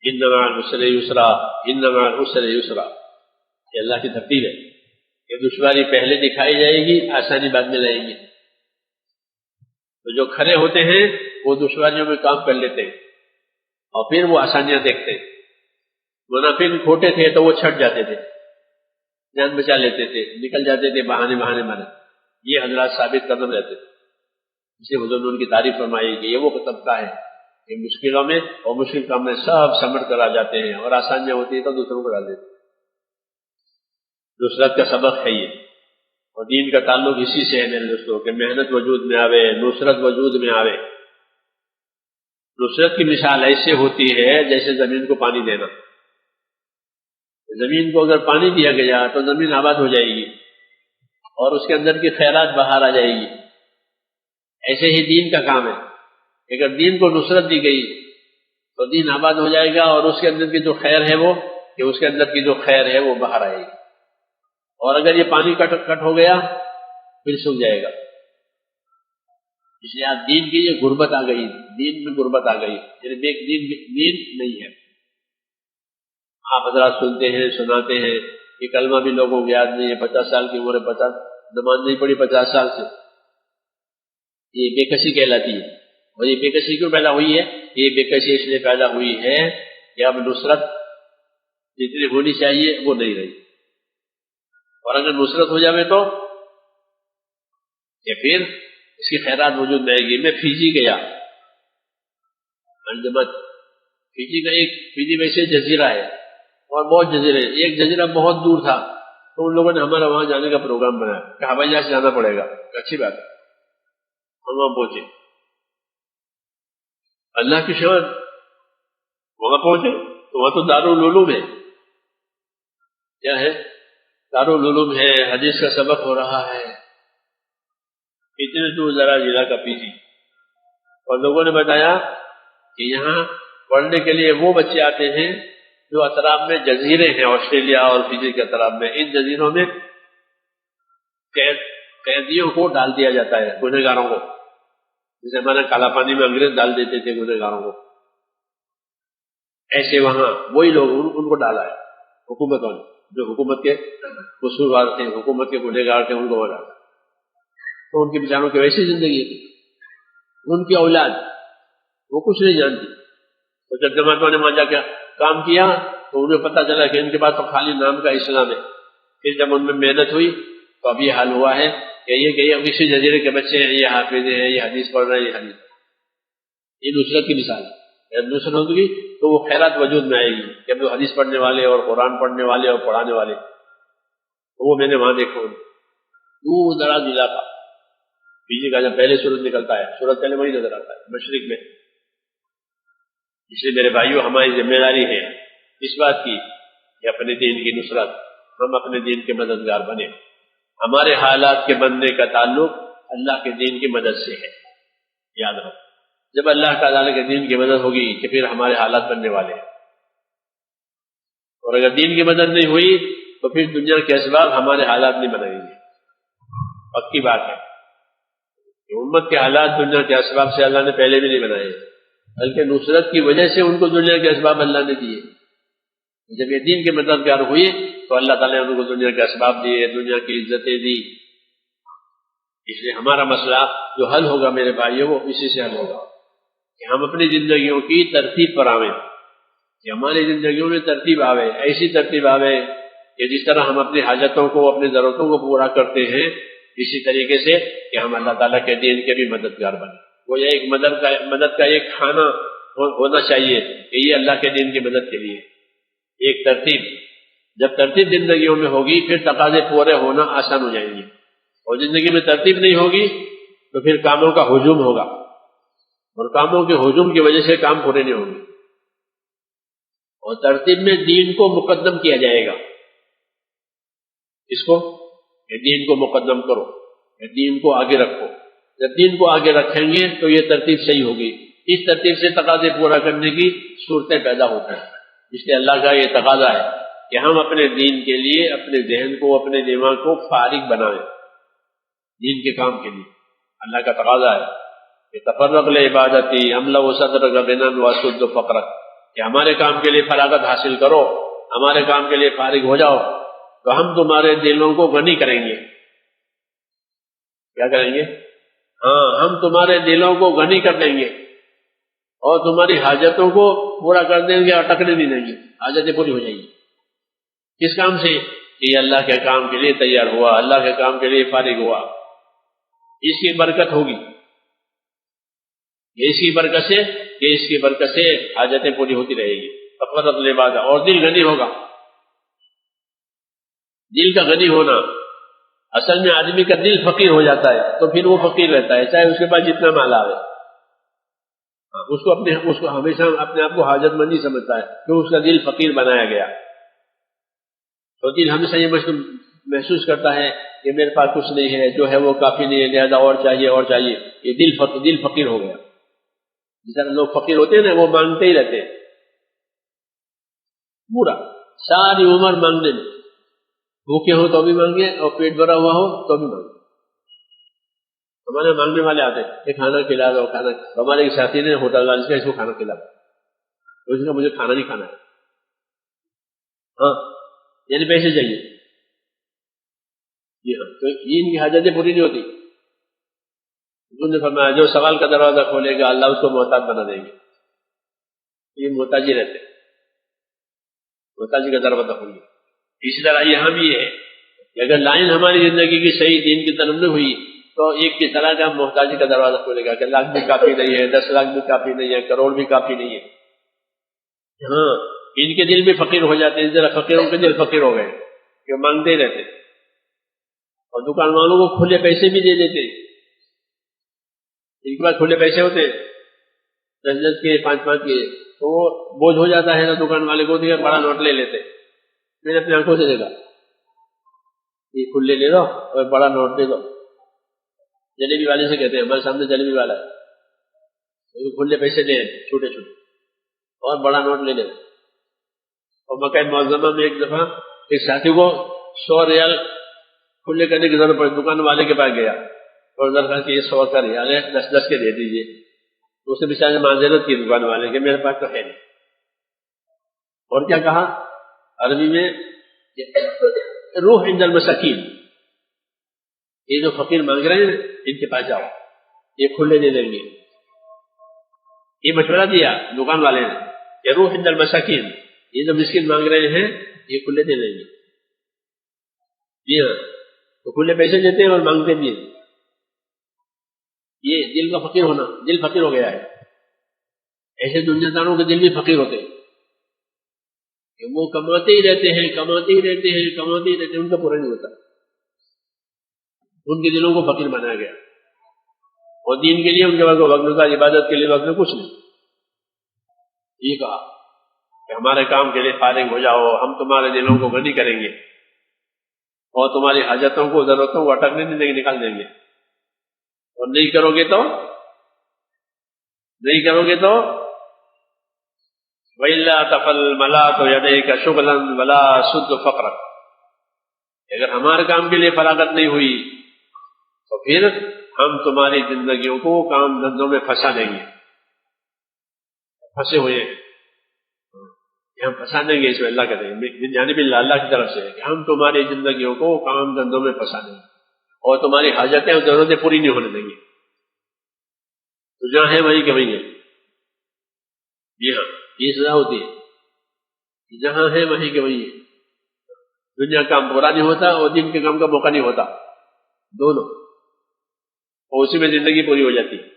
ان مع العسر یسرا ان مع العسر یسرا، یہ اللہ کی ترتیب ہے کہ دشواری پہلے دکھائی جائے گی، آسانی بعد میں لائے گی۔ تو جو کھڑے ہوتے ہیں وہ دشواریوں میں کام کر لیتے ہیں اور پھر وہ آسانیاں دیکھتے ہیں۔ منافق کھوٹے تھے تو وہ چھٹ جاتے تھے، جان بچا لیتے تھے، نکل جاتے تھے بہانے مارے۔ یہ حضرات ثابت قدم رہتے تھے، اسے حضور نے ان کی تعریف فرمائی کہ یہ وہ طبقہ ہے کہ مشکلوں میں اور مشکل کام میں سب سمٹ کر آ جاتے ہیں، اور آسانیاں ہوتی ہیں تو دوسروں کو ڈال دیتے ہیں۔ نصرت کا سبق ہے یہ، اور دین کا تعلق اسی سے ہے میرے دوستوں کہ محنت وجود میں آوے، نصرت وجود میں آوے۔ نصرت کی مثال ایسے ہوتی ہے جیسے زمین کو پانی دینا۔ زمین کو اگر پانی دیا گیا تو زمین آباد ہو جائے گی اور اس کے اندر کی خیرات باہر آ جائے گی۔ ایسے ہی دین کا کام ہے، اگر دین کو نصرت دی گئی تو دین آباد ہو جائے گا، اور اس کے اندر کی جو خیر ہے وہ کہ اس کے اندر کی جو خیر ہے وہ باہر آئے گی۔ اور اگر یہ پانی کٹ ہو گیا پھر سوکھ جائے گا۔ اس لیے آج دین کی یہ غربت آ گئی، دین میں غربت آ گئی، یعنی دین نہیں ہے۔ آپ حضرات سنتے ہیں، سناتے ہیں کہ کلمہ بھی لوگوں کو یاد نہیں ہے، 50 سال کی عمر ہے، 50 نماز نہیں پڑھی 50 سال سے، یہ بے کسی کہلاتی ہے۔ اور یہ بے کسی کیوں پیدا ہوئی ہے؟ یہ بے کسی اس لیے پیدا ہوئی ہے کہ اب نصرت جتنی ہونی چاہیے وہ نہیں رہی، اور اگر نصرت ہو جائے تو پھر اس کی خیرات موجود رہے گی۔ میں فیجی گیا، انجمن فیجی ویسے جزیرہ ہے اور بہت جزیرے، ایک جزیرہ بہت دور تھا، تو ان لوگوں نے ہمارا وہاں جانے کا پروگرام بنایا کہ ہوائی جہاز سے جانا پڑے گا۔ اچھی بات ہے، ہم وہاں پہنچے، اللہ کی شان، وہاں پہنچے تو وہاں تو دارالعلوم ہے، کیا ہے؟ دارالعلوم ہے، حدیث کا سبق ہو رہا ہے، اتنے دور ذرا ضلع کا پی جی، اور لوگوں نے بتایا کہ یہاں پڑھنے کے لیے وہ بچے آتے ہیں جو اطراف میں جزیرے ہیں، آسٹریلیا اور فجی کے اطراف میں، ان جزیروں میں قیدیوں کو ڈال دیا جاتا ہے، گنہگاروں کو، جیسے ہمارے کالا پانی میں انگریز ڈال دیتے تھے گنہگاروں کو، ایسے وہاں وہی لوگ ان کو ڈالا ہے حکومتوں نے، جو حکومت کے قصوروار تھے، حکومت کے گنہگار تھے، ان کو ڈالا۔ تو ان کے بیچاروں کی ویسی زندگی تھی، ان کی اولاد وہ کچھ نہیں جانتی، تو جب جماعتوں نے وہاں جا کے کام کیا تو انہیں پتا چلا کہ ان کے پاس تو خالی نام کا اسلام ہے۔ پھر جب ان میں محنت ہوئی تو اب یہ حال ہوا ہے کہ یہ کسی جزیرے کے بچے ہیں، یہ حافظ ہیں، یہ حدیث پڑھ رہے ہیں، یہ حدیث، یہ نصرت کی مثال ہے۔ جب نصرت ہوگی تو وہ خیرات وجود میں آئے گی، جب وہ حدیث پڑھنے والے اور قرآن پڑھنے والے اور پڑھانے والے، تو وہ میں نے وہاں دیکھا، دور دراز علاقہ بجلی کا جب پہلے سورج نکلتا ہے، سورج پہلے وہی نظر آتا ہے مشرق میں۔ اس لیے میرے بھائیوں، ہماری ذمہ داری ہے اس بات کی کہ اپنے دین کی نصرت، ہم اپنے دین کے مددگار بنے۔ ہمارے حالات کے بننے کا تعلق اللہ کے دین کی مدد سے ہے، یاد رکھو۔ جب اللہ تعالیٰ کے دین کی مدد ہوگی کہ پھر ہمارے حالات بننے والے ہیں، اور اگر دین کی مدد نہیں ہوئی تو پھر دنیا کے اسباب ہمارے حالات نہیں بنائیں گے۔ پکی بات ہے کہ امت کے حالات دنیا کے اسباب سے اللہ نے پہلے بھی نہیں بنائے، بلکہ نصرت کی وجہ سے ان کو دنیا کے اسباب اللہ نے دیے۔ جب یہ دین کے مددگار ہوئے تو اللہ تعالیٰ نے ان کو دنیا کے اسباب دیے، دنیا کی عزتیں دی۔ اس لیے ہمارا مسئلہ جو حل ہوگا میرے بھائیوں، وہ اسی سے حل ہوگا کہ ہم اپنی زندگیوں کی ترتیب پر آویں، کہ ہماری زندگیوں میں ترتیب آوے، ایسی ترتیب آوے کہ جس طرح ہم اپنی حاجتوں کو، اپنی ضرورتوں کو پورا کرتے ہیں، اسی طریقے سے کہ ہم اللہ تعالیٰ کے دین کے بھی مددگار بنیں۔ وہ ایک مدد کا ایک کھانا ہونا چاہیے کہ یہ اللہ کے دین کی مدد کے لیے ایک ترتیب۔ جب ترتیب زندگیوں میں ہوگی پھر تقاضے پورے ہونا آسان ہو جائیں گے، اور زندگی میں ترتیب نہیں ہوگی تو پھر کاموں کا ہجوم ہوگا، اور کاموں کے ہجوم کی وجہ سے کام پورے نہیں ہوں گے۔ اور ترتیب میں دین کو مقدم کیا جائے گا، اس کو کہ دین کو مقدم کرو، کہ دین کو آگے رکھو۔ جب دین کو آگے رکھیں گے تو یہ ترتیب صحیح ہوگی، اس ترتیب سے تقاضے پورا کرنے کی صورتیں پیدا ہوتی ہیں۔ اس لیے اللہ کا یہ تقاضا ہے کہ ہم اپنے دین کے لیے اپنے ذہن کو، اپنے دماغ کو فارغ بنائیں دین کے کام کے لیے۔ اللہ کا تقاضا ہے کہ تفرغ لعبادتی املا صدرک غنا واسد فقرک، کہ ہمارے کام کے لیے فراغت حاصل کرو، ہمارے کام کے لیے فارغ ہو جاؤ، تو ہم تمہارے دلوں کو غنی کریں گے. کیا کریں گے؟ ہاں، ہم تمہارے دلوں کو غنی کر دیں گے اور تمہاری حاجتوں کو پورا کر دیں گے، اٹکنے نہیں دیں گے، حاجتیں پوری ہو جائیں گی. کس کام سے؟ کہ اللہ کے کام کے لیے تیار ہوا، اللہ کے کام کے لیے فارغ ہوا. اس کی برکت ہوگی، اس کی برکت سے، کہ اس کی برکت سے حاجتیں پوری ہوتی رہے گی. فقرت العبادہ، اور دل غنی ہوگا. دل کا غنی ہونا، اصل میں آدمی کا دل فقیر ہو جاتا ہے تو پھر وہ فقیر رہتا ہے، چاہے اس کے پاس جتنا مال آئے. اس کو ہمیشہ اپنے آپ کو حاجت مندی سمجھتا ہے، کیوں؟ اس کا دل فقیر بنایا گیا. تو دل ہمیشہ یہ محسوس کرتا ہے کہ میرے پاس کچھ نہیں ہے، جو ہے وہ کافی نہیں ہے، لہذا اور چاہیے اور چاہیے. یہ دل فقیر ہو گیا. جس طرح لوگ فقیر ہوتے ہیں نا، وہ مانگتے ہی رہتے ہیں پورا ساری عمر مانگنے میں، بھوکے ہو تو بھی مانگے اور پیٹ بھرا ہوا ہو تو بھی مانگے. ہمارے مانگنے والے آتے ہیں کہ کھانا کھلا دو، کھانا. ہمارے ایک ساتھی نے ہوٹل والے کا اس کو کھانا کھلا دو، اس نے مجھے کھانا نہیں کھانا ہے. ہاں، یعنی پیسے چاہیے. تو یہ ان کی حاجتیں پوری نہیں ہوتی. انہوں نے فرمایا جو سوال کا دروازہ کھولے گا اللہ اس کو محتاج بنا دیں گے. یہ محتاجی رہتے ہیں، محتاجی کا دروازہ کھول گیا. اسی طرح یہاں بھی ہے کہ اگر لائن ہماری زندگی کی صحیح دین کی طرف نہیں ہوئی تو ایک کی طرح کا محتاجی کا دروازہ کھولے گا کہ لاکھ بھی کافی نہیں ہے، 10 لاکھ بھی کافی نہیں ہے، کروڑ بھی کافی نہیں ہے. ہاں، ان کے دل بھی فقیر ہو جاتے ہیں. اس طرح فقیروں کے دل فقیر ہو گئے کہ مانگتے ہی رہتے. اور دکان والوں کو کھلے پیسے بھی دے دیتے. ان کے پاس کھلے پیسے ہوتے 10 کے 5 کے، تو وہ بوجھ ہو جاتا ہے نا دکان والے کو، تو بڑا نوٹ لے لیتے. میں نے اپنی آنکھوں سے دیکھا، یہ کھلے لے لو اور بڑا نوٹ دے دو. جلیبی والے سے کہتے ہیں، ہمارے سامنے جلیبی والا ہے، کھلے پیسے لے چھوٹے چھوٹے اور بڑا نوٹ لے لے. اور مکہ معظمہ میں ایک دفعہ ایک ساتھی کو 100 ریال کھلے کرنے کی ضرورت پڑی. دکان والے کے پاس گیا اور درخواست کی 100 کا ریال ہے، 10 کے دے دیجیے. تو اس نے بیچارے نے معذرت کی دکان والے کہ میرے پاس تو ہے نہیں. اور کیا کہا عربی میں؟ روح عند المساکین، یہ جو فقیر مانگ رہے ہیں ان کے پاس جاؤ، یہ کھلے دے دیں گے. یہ مشورہ دیا دکان والے نے کہ روح عند المساکین، یہ جو مسکین مانگ رہے ہیں یہ کھلے دے دیں گے. جی ہاں، تو کھلے پیسے دیتے ہیں اور مانگتے بھی ہیں. یہ دل کا فقیر ہونا، دل فقیر ہو گیا ہے. ایسے دنیا داروں کے دل بھی فقیر ہوتے ہیں کہ وہ کماتے ہی رہتے ہیں، کماتے ہی رہتے ہیں، کماتے ہی رہتے ہیں، ان کا پورا نہیں ہوتا. ان کے دلوں کو فقیر بنایا گیا. اور دین کے لیے ان کے پاس وقت ہوتا، عبادت کے لیے وقت میں کچھ نہیں. یہ کہا کہ ہمارے کام کے لیے فارغ ہو جاؤ، ہم تمہارے دلوں کو غنی کریں گے اور تمہاری حاجتوں کو، ضرورتوں کو اٹکنے نہیں دیں گے، نکال دیں گے. اور نہیں کرو گے تو وَإِلَّا تَفَلْ مَلَاتُ يَدَيْكَ شُغْلًا وَلَا سُدُّ فَقْرًا، اگر ہمارے کام کے لیے فراغت نہیں ہوئی تو پھر ہم تمہاری زندگیوں کو کام دھندوں میں پھنسا دیں گے. پھنسے ہوئے ہم پھنسا دیں گے، اس میں اللہ کہتے ہیں جانب اللہ کی طرف سے کہ ہم تمہاری زندگیوں کو کام دھندوں میں پھنسا دیں گے اور تمہاری حاجتیں اور ضرورتیں پوری نہیں ہونے دیں گے. تو جہاں ہے وہیں کہ وہیں ہے. جی ہاں، یہ سزا ہوتی ہے، جہاں ہے وہیں کہ وہیں ہے. دنیا کا کام پورا نہیں ہوتا اور دین کے کام کا موقع نہیں ہوتا، دونوں، اور اسی میں زندگی پوری ہو جاتی ہے.